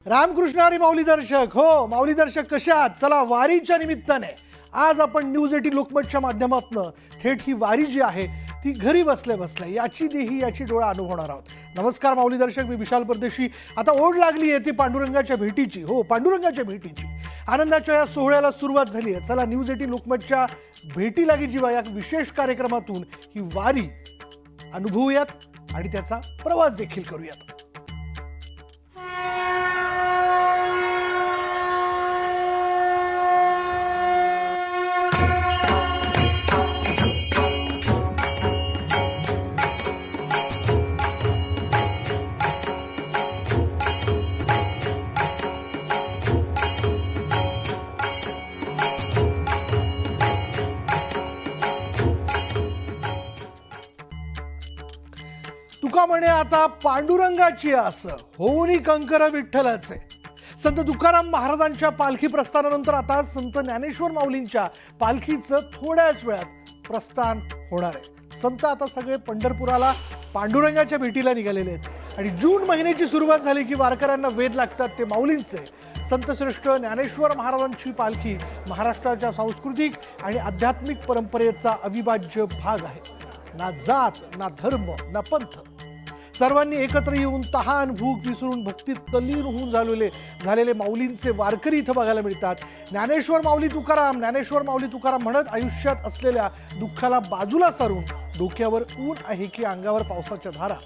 रामकृष्ण हरी माऊली दर्शक हो माऊली दर्शक कशा आहात? चला वारीच्या निमित्ताने आज आपण न्यूज 18 लोकमतच्या माध्यमातून थेट ही वारी जी आहे ती घरी बसल्या बसल्या याची देही याची डोळा अनुभवणार आहोत. नमस्कार माऊली दर्शक, मी विशाल परदेशी. आता ओढ लागली आहे ती पांडुरंगाच्या भेटीची. हो, पांडुरंगाच्या भेटीची आनंदाच्या या सोहळ्याला सुरुवात झाली आहे. चला न्यूज 18 लोकमतच्या भेटी लागी जीवा या विशेष कार्यक्रमातून ही वारी अनुभवूयात आणि त्याचा प्रवास देखील करूयात. तुका म्हणे आता पांडुरंगाची आस होऊनी कंकर विठ्ठलाचे. संत तुकाराम महाराजांच्या पालखी प्रस्थानानंतर आता संत ज्ञानेश्वर माऊलींच्या पालखीचं थोड्याच वेळात प्रस्थान होणार आहे. संत आता सगळे पंढरपुराला पांडुरंगाच्या भेटीला निघालेले आहेत आणि जून महिन्याची सुरुवात झाली की वारकऱ्यांना वेध लागतात ते माऊलींचे. संतश्रेष्ठ ज्ञानेश्वर महाराजांची पालखी महाराष्ट्राच्या सांस्कृतिक आणि आध्यात्मिक परंपरेचा अविभाज्य भाग आहे. ना जात ना धर्म ना पंथ, सर्वांनी एकत्र येऊन तहान भूक विसरून भक्तीत तल्लीन होऊन झालेले माऊलींचे वारकरी इथं बघायला मिळतात. ज्ञानेश्वर माऊली तुकाराम म्हणत आयुष्यात असलेल्या दुःखाला बाजूला सारून डोक्यावर ऊन आहे की अंगावर पावसाच्या धारा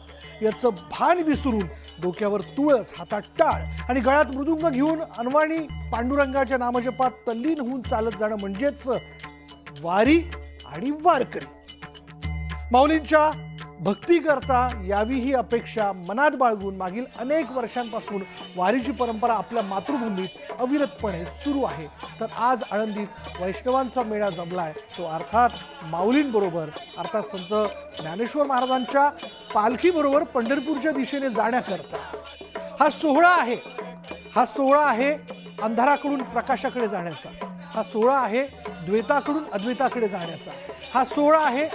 याचं भान विसरून डोक्यावर तुळस, हातात टाळ आणि गळ्यात मृदुंग घेऊन अनवाणी पांडुरंगाच्या नामजपात तल्लीन होऊन चालत जाणं म्हणजेच वारी आणि वारकरी. माऊलींच्या भक्ती करता यावी ही अपेक्षा मनात बाळगून मागील अनेक वर्षांपासून वारीची परंपरा आपल्या मातृभूमीत अविरतपणे सुरू आहे. तर आज आळंदीत वैष्णवांचा मेळा जमलाय, तो अर्थात माऊलींबरोबर, अर्थात संत ज्ञानेश्वर महाराजांच्या पालखीबरोबर पंढरपूरच्या दिशेने जाण्याकरता. हा सोहळा आहे अंधाराकडून प्रकाशाकडे जाण्याचा. हा सोहळा आहे द्वैताकडून अद्वैताकडे जाण्याचा. हा सोहळा आहे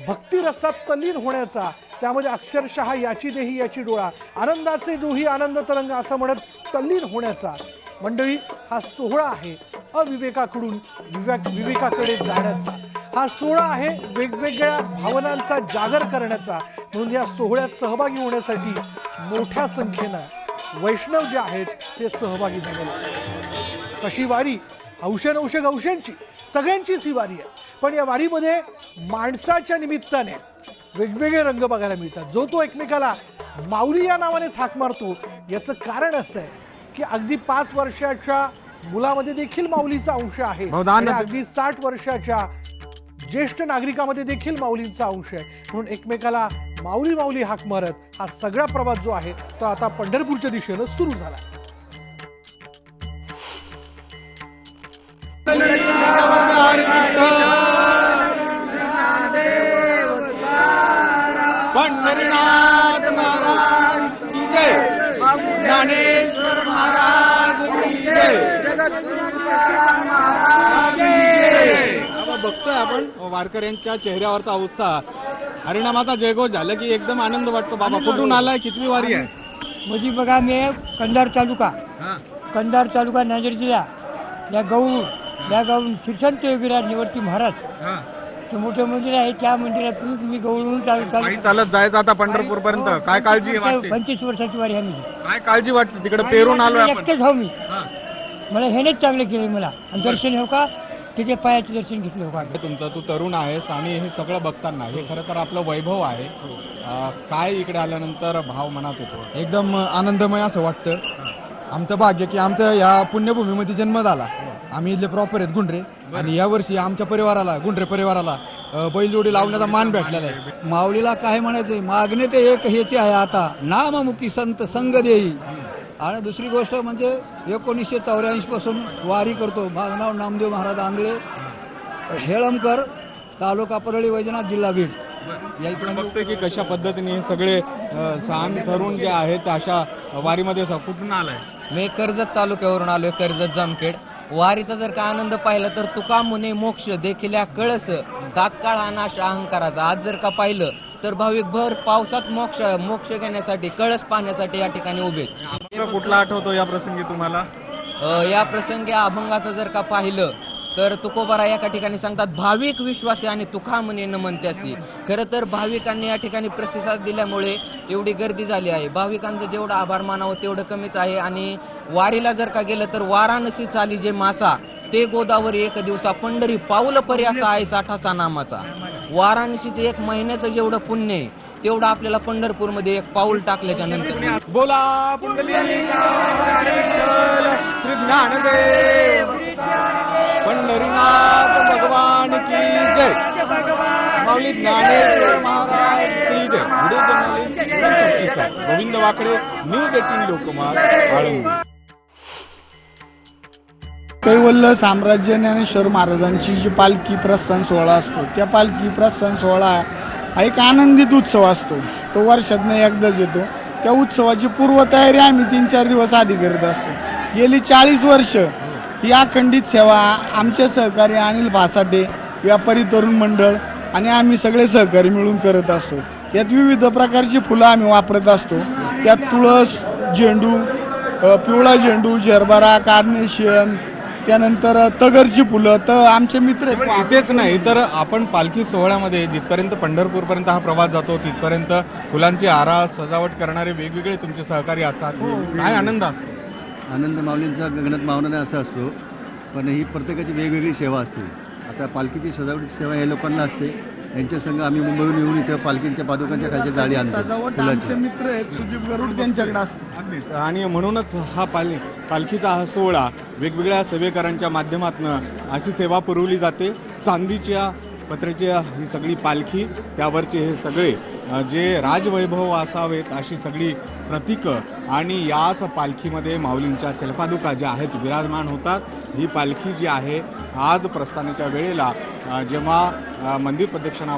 भक्ती रसात तल्लीन होण्याचा. त्यामध्ये अक्षरशः याची देही याची डोळा, आनंदाचे दोही आनंद तरंग असं म्हणत तल्लीन होण्याचा. मंडळी, हा सोहळा आहे अविवेकाकडून विवेकाकडे जाण्याचा. हा सोहळा आहे वेगवेगळ्या भावनांचा जागर करण्याचा. म्हणून या सोहळ्यात सहभागी होण्यासाठी मोठ्या संख्येनं वैष्णव जे आहेत ते सहभागी झालेले. तशी वारी हौशेनौशेगावशांची सगळ्यांचीच ही वारी आहे. पण या वारीमध्ये माणसाच्या निमित्ताने वेगवेगळे रंग बघायला मिळतात. जो तो एकमेकाला माऊली या नावानेच हाक मारतो. याचं कारण असं आहे की अगदी 5 वर्षाच्या मुलामध्ये देखील माऊलीचा अंश आहे आणि अगदी 60 वर्षाच्या ज्येष्ठ नागरिकामध्ये देखील माऊलींचा अंश आहे. म्हणून एकमेकाला माऊली माऊली हाक मारत हा सगळा प्रवास जो आहे तो आता पंढरपूरच्या दिशेनं सुरू झाला. पंढरीनाथ महाराज की जय, ज्ञानेश्वर महाराज की जय. बघतोय आपण वारकऱ्यांच्या चेहऱ्यावरचा उत्साह, हरिनामाचा जयघोष झालं की एकदम आनंद वाटतो. बाबा कुठून आलाय, कितवी वारी आहे? म्हणजे बघा, मी कंधार तालुका नांदेड जिल्हा या गावून श्रीसंत विराट निवर्ती महाराज ते मोठे मंदिर आहे. त्या मंदिरातून मी गौळून चालत जायचं आता पंढरपूर पर्यंत. काय काळजी वाटते? 25 वर्षाची वारी आहे. काय काळजी वाटते? तिकडे पेरून आलो एकटेच हो मी. मला हेनेच चांगले केले मला. आणि दर्शन हो का तिथे पायाचे दर्शन घेतले हो का. तुमचं तू तरुण आहेस आणि हे सगळं बघताना हे खरं तर आपलं वैभव आहे. काय इकडे आल्यानंतर भाव मनात येतो? एकदम आनंदमय असं वाटतं. आमचं भाग्य की आमचं या पुण्यभूमीमध्ये जन्म झाला. आम्ही इथले प्रॉपर आहेत गुंडरे आणि यावर्षी आमच्या परिवाराला, गुंडरे परिवाराला बैलजोडी लावण्याचा मान भेटलेला आहे. माऊलीला काय म्हणायचंय, मागणे ते एक हेचे आहे आता, नाममुखी संत संग देई. आणि दुसरी गोष्ट म्हणजे 1984 पासून वारी करतो. माझं नाव नामदेव महाराज आंगळे, हेळमकर, तालुका परळी, वैजनाथ, जिल्हा बीड. या इकडे बघतोय की कशा पद्धतीने हे सगळे सहान तरुण जे आहेत अशा वारीमध्ये कुठून आलाय? मी कर्जत तालुक्यावरून आलोय, कर्जत जामखेड. वारीचा जर का आनंद पाहिला तर तुका मुने मोक्ष देखील कळस तात्काळ हा नाश अहंकाराचा. आज जर का पाहिलं तर भाविक भर पावसात मोक्ष घेण्यासाठी कळस पाहण्यासाठी या ठिकाणी उभे आहेत. कुठला आठवतो या प्रसंगी तुम्हाला? या प्रसंगी अभंगाचं जर का पाहिलं तर तुकोबारा एका ठिकाणी सांगतात, भाविक विश्वासी आणि तुका म्हणे नमन त्यासी. खरं तर भाविकांनी या ठिकाणी प्रतिसाद दिल्यामुळे एवढी गर्दी झाली आहे. भाविकांचं जेवढं आभार मानावं तेवढं कमीच आहे. आणि वारीला जर का गेलं तर वाराणसी चाली जे मासा ते गोदावरी एक दिवसा पंढरी पाऊल परी असा आहे साठाचा नामाचा. वाराणसीचं 1 महिन्याचं जेवढं पुण्य आहे तेवढं आपल्याला पंढरपूरमध्ये 1 पाऊल टाकल्याच्या नंतर. बोला पुंडलिक श्री ज्ञानदेव पंढरीनाथ भगवान की जय. माऊली ज्ञानेश्वर महाराज की जय. व्हिडिओ जर्नलिस्ट गोविंद वाकडे, न्यूज 18 लोकमत, आळंदी. कैवल्य साम्राज्य ज्ञानेश्वर महाराजांची जी पालखी प्रस्थान सोहळा असतो, त्या पालखी प्रस्थान सोहळा हा एक आनंदित उत्सव असतो. तो वर्षातनं एकदाच येतो. त्या उत्सवाची पूर्वतयारी आम्ही 3-4 दिवस आधी करत असतो. गेली 40 वर्ष ही अखंडित सेवा आमचे सहकारी अनिल भासाटे, व्यापारी तरुण मंडळ आणि आम्ही सगळे सहकारी मिळून करत असतो. यात विविध प्रकारची फुलं आम्ही वापरत असतो. त्यात तुळस, झेंडू, पिवळा झेंडू, जरबरा, कार्नेशियन, त्यानंतर तगरची फुलं. तर आमचे मित्र इथेच नाही तर आपण पालखी सोहळ्यामध्ये जिथपर्यंत पंढरपूरपर्यंत हा प्रवास जातो तिथपर्यंत फुलांची आरास सजावट करणारे वेगवेगळे तुमचे सहकारी असतात. काय आनंद असतो? आनंद माऊलींचा गगनात मावणारा असा असतो, पण ही प्रत्येकाची वेगवेगळी सेवा असते. आता पालखीची सजावटीची सेवा या लोकांना असते. यांच्या संघ आम्ही मुंबईहून येऊन इथं पालखींच्या पादुकांच्या खालच्या जाळी आणतो. आमचे मित्र आहेत सुदीप गरुड, त्यांच्याकडे असतो. आणि म्हणूनच हा पालखीचा हा सोहळा वेगवेगळ्या सेवेकरांच्या माध्यमातून अशी सेवा पुरवली जाते. चांदीच्या पत्र्याची ही सगळी पालखी, त्यावरचे हे सगळे जे राजवैभव असावेत अशी सगळी प्रतीकं आणि याच पालखीमध्ये माऊलींच्या चलपादुका ज्या आहेत विराजमान होतात. ही पालखी जी आहे आज प्रस्थानाच्या वेळेला जेव्हा मंदिर प्रदक्षिणा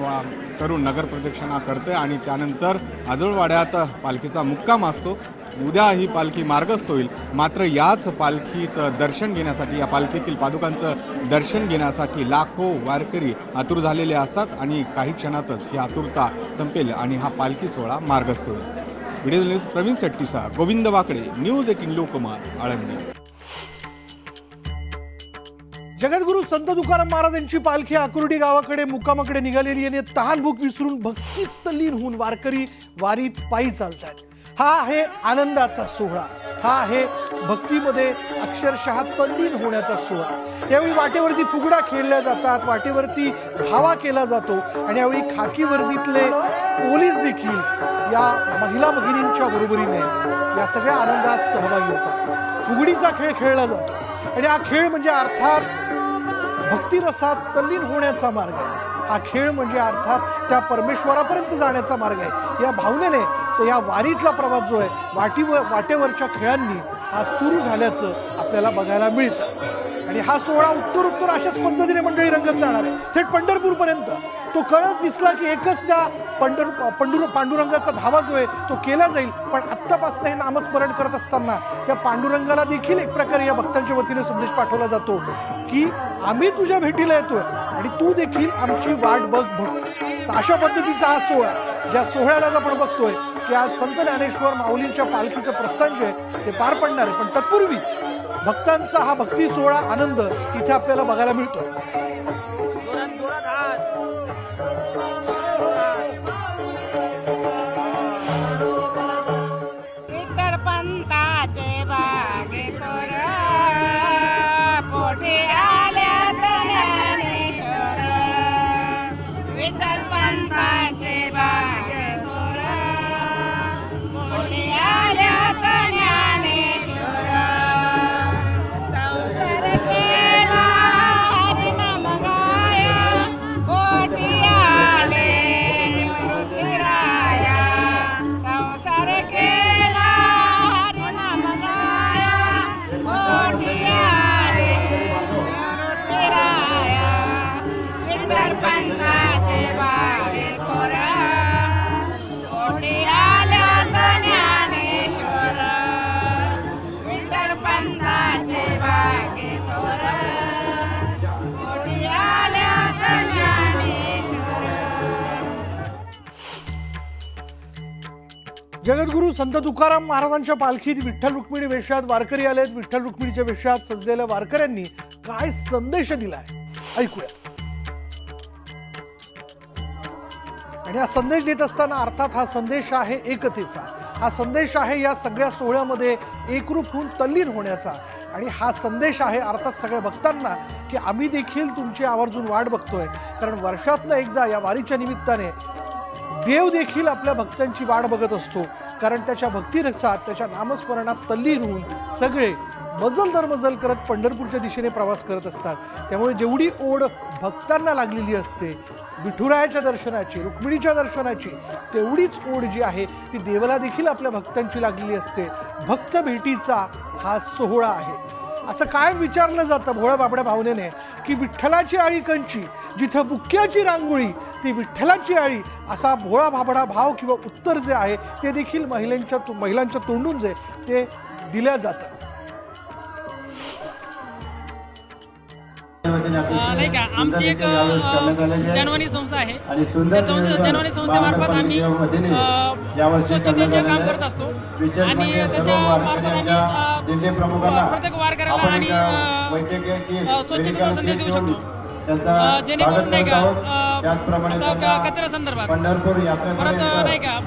करून नगर प्रदक्षिणा करते आणि त्यानंतर आजोळवाड्यात पालखीचा मुक्काम असतो. उद्या ही पालखी मार्गस्थ होईल. मात्र याच पालखीचं दर्शन घेण्यासाठी, या पालखीतील पादुकांचं दर्शन घेण्यासाठी लाखो वारकरी आतुर झालेले असतात आणि काही क्षणातच ही आतुरता संपेल आणि हा पालखी सोहळा मार्गस्थ होईल. व्हिडिओ जर्नलिस्ट प्रवीण शेट्टीसह गोविंद वाकडे, न्यूज 18 लोकमत, आळंदी. जगद्गुरू संत तुकाराम महाराज यांची पालखी आकुर्डी गावाकडे मुक्कामाकडे निघालेली आणि तहानभूक विसरून भक्तीत तल्लीन होऊन वारकरी वारीत पायी चालतात. हा आहे आनंदाचा सोहळा. हा आहे भक्तीमध्ये अक्षरशः तल्लीन होण्याचा सोहळा. यावेळी वाटेवरती फुगडा खेळल्या जातात, वाटेवरती धावा केला जातो आणि यावेळी खाकी वर्दीतले पोलीस देखील या महिला भगिनींच्या बरोबरीने या सगळ्या आनंदात सहभागी होतात. फुगडीचा खेळ खेळला जातो आणि हा खेळ म्हणजे अर्थात भक्तिरसात तल्लीन होण्याचा मार्ग आहे. हा खेळ म्हणजे अर्थात त्या परमेश्वरापर्यंत जाण्याचा मार्ग आहे. या भावनेने तर या वारीतला प्रवास जो आहे वाटेवरच्या खेळांनी हा सुरू झाल्याचं आपल्याला बघायला मिळतं. आणि हा सोहळा उत्तर अशाच पद्धतीने मंडळी रंगत जाणार आहे थेट पंढरपूरपर्यंत. तो कळस दिसला की एकच त्या पांडुरंगाचा धावा जो आहे तो केला जाईल. पण आत्तापासून हे नामस्मरण करत असताना त्या पांडुरंगाला देखील एक प्रकारे या भक्तांच्या वतीने संदेश पाठवला जातो की आम्ही तुझ्या भेटीला येतोय आणि तू देखील आमची वाट बघ. तर अशा पद्धतीचा हा सोहळा, ज्या सोहळ्याला आपण बघतोय की आज संत ज्ञानेश्वर माऊलींच्या पालखीचं प्रस्थान जे आहे ते पार पडणार आहे. पण तत्पूर्वी भक्तांचा हा भक्ती सोहळा आनंद इथे आपल्याला बघायला मिळतोय. विठ्ठल पंताचे बागे तोर पोटे आल्यात ज्ञानेश्वर. विठ्ठल पंताचे बागे तोर पोटे आल्यात ज्ञानेश्वर. संसार केला हरिनाम जगद्गुरू संत तुकाराम महाराजांच्या पालखीत विठ्ठल रुक्मिणी वेशात वारकरी आलेत. विठ्ठल रुक्मिणीच्या वेशात सजलेल्या वारकऱ्यांनी काय संदेश दिलाय ऐकूया. आणि हा संदेश देत असताना अर्थात हा संदेश आहे एकतेचा, हा संदेश आहे या सगळ्या सोहळ्यामध्ये एकरूप होऊन तल्लीन होण्याचा. आणि हा संदेश आहे अर्थात सगळ्या भक्तांना की आम्ही देखील तुमची आवर्जून वाट बघतोय. कारण वर्षातनं एकदा या वारीच्या निमित्ताने देव देखील आपल्या भक्तांची वाट बघत असतो. कारण त्याच्या भक्तिरसात, त्याच्या नामस्मरणात तल्लीन होऊन सगळे मजल दर मजल करत पंढरपूरच्या दिशेने प्रवास करत असतात. त्यामुळे जेवढी ओढ भक्तांना लागलेली असते विठुरायाच्या दर्शनाची, रुक्मिणीच्या दर्शनाची, तेवढीच ओढ जी आहे ती देवाला देखील आपल्या भक्तांची लागलेली असते. भक्त भेटीचा हा सोहळा आहे. असं काय विचारलं जातं भोळ्या बाबड्या भावनेने की विठ्ठलाची आळी कंची, जिथं बुक्क्याची रांगोळी ती विठ्ठलाची आळी, असा भोळा भाबडा भाव किंवा उत्तर जे आहे ते देखील महिलांच्या तोंडून जे ते दिल्या जातं. नाही का आमची एक जनवाणी संस्था आहे. त्या जनवाणी संस्थेमार्फत आम्ही स्वच्छतेचे काम करत असतो आणि त्याच्या मार्फत आम्ही प्रत्येक वारकऱ्याला आणि स्वच्छतेचा संदेश देऊ शकतो. जेणेकरून नाही का कचऱ्या संदर्भात परत नाही का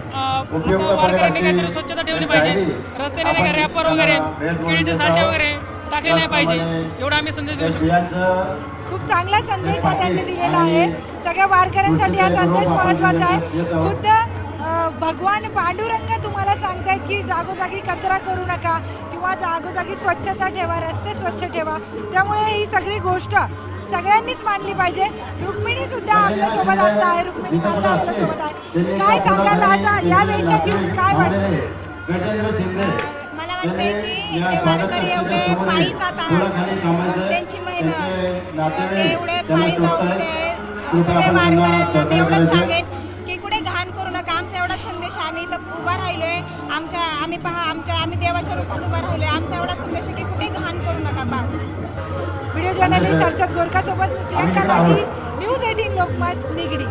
वारकऱ्यांनी काहीतरी स्वच्छता ठेवली पाहिजे. रस्त्याने नाही का रॅपर वगैरे, केळीचे साठे वगैरे टाकले नाही पाहिजे, एवढा आम्ही संदेश देऊ शकतो. खूप चांगला संदेश हा त्यांनी दिलेला आहे. सगळ्या वारकऱ्यांसाठी हा संदेश महत्त्वाचा आहे. खुद्द भगवान पांडुरंग तुम्हाला सांगतायत की जागोजागी कचरा करू नका किंवा जागोजागी स्वच्छता ठेवा, रस्ते स्वच्छ ठेवा. त्यामुळे ही सगळी गोष्ट सगळ्यांनीच मानली पाहिजे. रुक्मिणी सुद्धा आपल्या सोबत आता आहे, रुक्मिणी माता आपल्या सोबत आहे. काय सांगाल आता या वेशात येऊन काय वाटतं? मला वाटतंय की एवढे वारकरी एवढे पायी जात आहात, त्यांची मेहनत, ते एवढे पायी जाऊन सगळे वारकऱ्यांना मी एवढंच सांगेन की कुठे घाण करू नका. आमचा एवढा संदेश, आम्ही इथं उभा राहिलोय, आम्ही देवाच्या रूपात उभा राहिलोय. आमचा एवढा संदेश की कुठे घाण करू नका बस. व्हिडिओ जर्नलिस्ट हर्षद गोरखा सोबत प्रियंका गांधी, न्यूज 18 लोकमत, निगडी.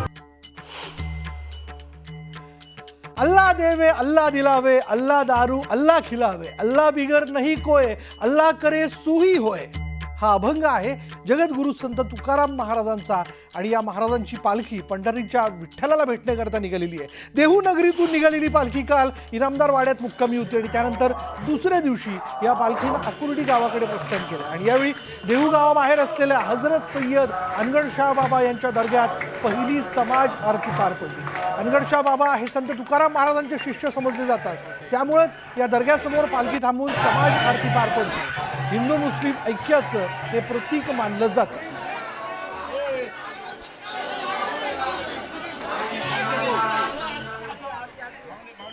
अल्लाह देवे अल्लाह दिलावे, अल्लाह दारू अल्लाह खिलावे, अल्लाह बिगर नहीं कोय, अल्लाह करे सुही होय. हा अभंग आहे जगद्गुरू संत तुकाराम महाराजांचा. आणि या महाराजांची पालखी पंढरीच्या विठ्ठलाला भेटण्याकरता निघालेली आहे. देहू नगरीतून निघालेली पालखी काल इनामदार वाड्यात मुक्कामी होती आणि त्यानंतर दुसऱ्या दिवशी या पालखीनं आकुर्डी गावाकडे प्रस्थान केलं. आणि यावेळी देहू गावाबाहेर असलेल्या हजरत सय्यद अनगडशाह बाबा यांच्या दर्ग्यात पहिली समाज आरती पार पडली. अनगडशाह बाबा हे संत तुकाराम महाराजांचे शिष्य समजले जातात. त्यामुळेच या दर्ग्यासमोर पालखी थांबवून समाज आरती पार पडली. हिंदू मुस्लिम ऐक्याचं हे प्रतीक मानलं जातं.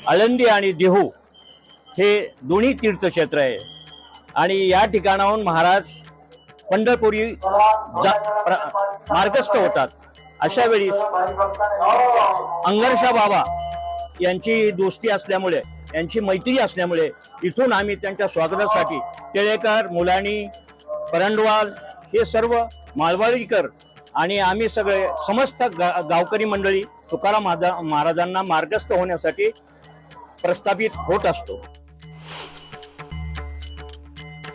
आळंदी आणि देहू हे दोन्ही तीर्थक्षेत्र आहे आणि या ठिकाणाहून महाराज पंढरपुरी मार्गस्थ होतात. अशा वेळी अंगरशा बाबा यांची दोस्ती असल्यामुळे, यांची मैत्री असल्यामुळे इथून आम्ही त्यांच्या स्वागतासाठी टिळेकर, मुलानी, परंडवाल हे सर्व माळवाडीकर आणि आम्ही सगळे समस्त गावकरी मंडळी तुकाराम महाराजांना मार्गस्थ होण्यासाठी प्रस्थापित होत असतो.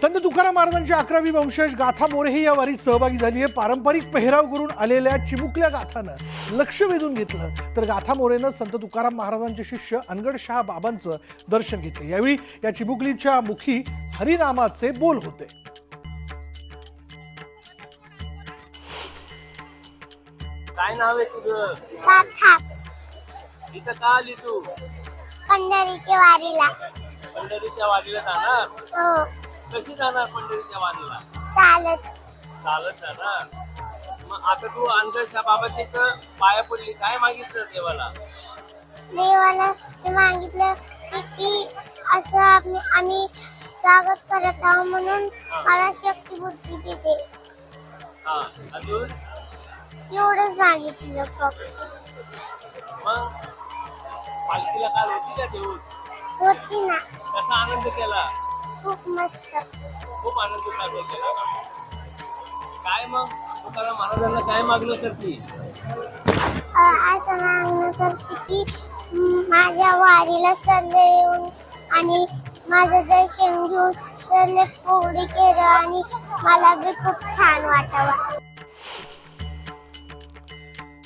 संत तुकाराम महाराजांची 11वी वंशज गाथा मोरेही या वारीत सहभागी झाली आहे. पारंपरिक पेहराव करून आलेल्या चिमुकल्या गाथानं लक्ष वेधून घेतलं तर गाथा मोरेनं संत तुकाराम महाराजांचे शिष्य अनगडशाह बाबांचं दर्शन घेतलं. यावेळी या चिमुकलीच्या मुखी हरिनामाचे बोल होते. काय नाव आहे तुझं? इथं का आली तू? पंढरीच्या वारीला. पंढरीच्या वारीला जाणार? हो. कशी जाणार पंढरीच्या वारीला? चालत. चालत जाणार. मग आता तू अनगडशाह बाबाच्या इथं पाया पडली, काय मागितलं देवाला? देवाला मागितलं की असं आम्ही स्वागत करत आहोत म्हणून मला शक्ती बुद्धी दे. हा, अजून एवढंच मागितलं फक्त. मग पालखीला काल होती का देऊन? होती ना. कसा आनंद केला? खूप मस्त. खूप आनंद साजरा केला. काय मग तुकाराम महाराजांना काय मागणं करते? असं मागणं करते की माझ्या वारीला सरले येऊन आणि माझं दर्शन घेऊन सरले पोळी केलं आणि मला बी खूप छान वाटावं.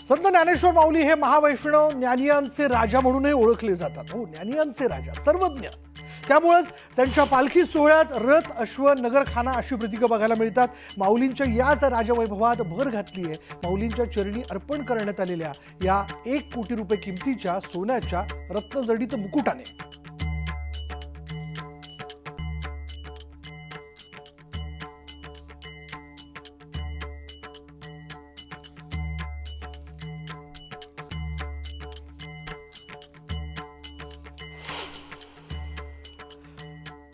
संत ज्ञानेश्वर माऊली हे महावैष्णव ज्ञानियांचे राजा म्हणूनही ओळखले जातात. हो, ज्ञानियांचे राजा, सर्वज्ञ. त्यामुळेच त्यांच्या पालखी सोहळ्यात रथ, अश्व, नगरखाना अशी प्रतीकं बघायला मिळतात. माऊलींच्या याच राजवैभवात भर घातली आहे माऊलींच्या चरणी अर्पण करण्यात आलेल्या या 1 कोटी रुपये किमतीच्या सोन्याच्या रत्नजडित मुकुटाने.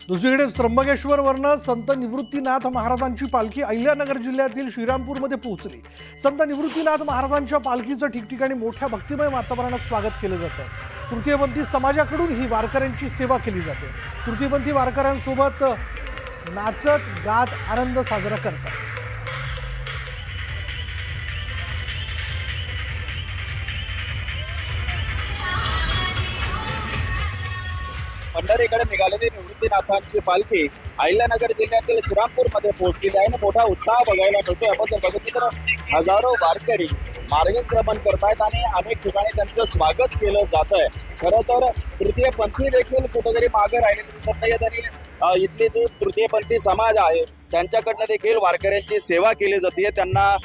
दुसरीकडे त्र्यंबकेश्वरवरनं संत निवृत्तीनाथ महाराजांची पालखी अहिल्यानगर जिल्ह्यातील श्रीरामपूरमध्ये पोहोचली. संत निवृत्तीनाथ महाराजांच्या पालखीचं ठिकठिकाणी मोठ्या भक्तिमय वातावरणात स्वागत केलं जातं. तृतीयपंथी समाजाकडून ही वारकऱ्यांची सेवा केली जाते. तृतीयपंथी वारकऱ्यांसोबत नाचत गात आनंद साजरा करतात. पंढरीकडे निघालेली निवृत्तीनाथांची पालखी अहिल्यानगर जिल्ह्यातील श्रीरामपूरमध्ये पोहोचलेली आहे आणि मोठा उत्साह बघायला मिळतोय. आपण जर बघितलं तर हजारो वारकरी मार्गक्रमण करतायत आणि अनेक ठिकाणी त्यांचं स्वागत केलं जात आहे. खरं तर तृतीयपंथी देखील कुठेतरी मागे राहिलेली दिसत नाहीये आणि इथली जो तृतीयपंथी समाज आहे त्यांच्याकडनं देखील वारकऱ्यांची सेवा केली जाते. त्यांना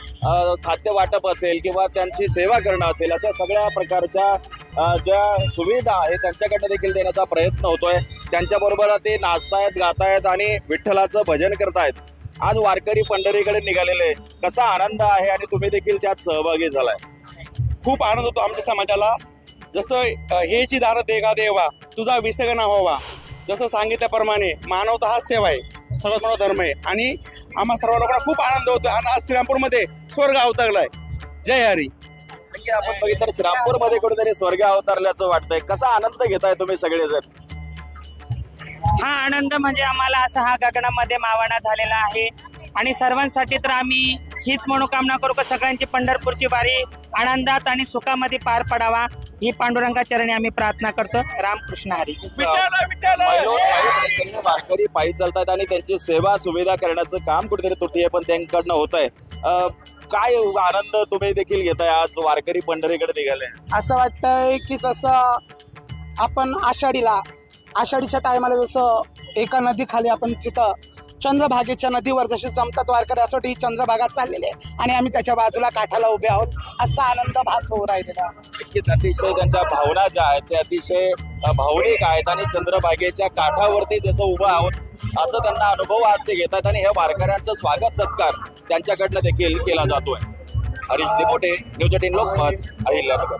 खाद्य वाटप असेल किंवा त्यांची सेवा करणं असेल अशा सगळ्या प्रकारच्या ज्या सुविधा आहेत त्यांच्याकडनं देखील देण्याचा प्रयत्न होतोय. त्यांच्याबरोबर ते नाचतायत, गातायत आणि विठ्ठलाचं भजन करतायत. आज वारकरी पंढरीकडे निघालेले, कसा आनंद आहे आणि तुम्ही देखील त्यात सहभागी झालाय. खूप आनंद होतो आमच्या समाजाला. जसं हेची दान देगा देवा तुझा विसर्ग न व्हावा, जसं सांगितल्याप्रमाणे मानवता हा सेवा आहे, सर्वात मोठा धर्म आहे आणि आम्हा सर्व लोकांना खूप आनंद होतो. आणि आज श्रीरामपूरमध्ये स्वर्ग अवतरलाय. जय हरी. नक्की आपण बघितलं श्रीरामपूरमध्ये कुठेतरी स्वर्ग अवतरल्याचं वाटतंय. कसा आनंद घेताय तुम्ही सगळेजण? हा आनंद म्हणजे आम्हाला असा हा गगनामध्ये मावणा झालेला आहे आणि सर्वांसाठी तर आम्ही हीच मनोकामना करू की सगळ्यांची पंढरपूरची वारी आनंदात आणि सुखामध्ये पार पडावा ही पांडुरंगा चरणी आम्ही प्रार्थना करतो. रामकृष्ण हरी. वारकरी पायी चालतात आणि त्यांची सेवा सुविधा करण्याचं काम कुठेतरी तृतीयपंथीयांकडनं होत आहे. काय आनंद तुम्ही देखील घेताय आज वारकरी पंढरीकडे निघाले? असं वाटतंय की जसं आपण आषाढीच्या टायमाला जसं एका नदीखाली आपण तिथं चंद्रभागेच्या नदीवर जसे जमतात वारकरी असं ही चंद्रभागा चाललेली आहे आणि आम्ही त्याच्या बाजूला काठाला उभे आहोत. असा आनंद भास होऊ राहिलेला. अतिशय त्यांच्या भावना ज्या आहेत त्या अतिशय भावनिक आहेत आणि चंद्रभागेच्या काठावरती जसं उभं आहोत असं त्यांना अनुभव आज ते घेतात आणि हे वारकऱ्यांचं स्वागत सत्कार त्यांच्याकडनं देखील केला जातोय. हरीश दिमोटे, न्यूज 18 लोकमत, अहिल्यानगर.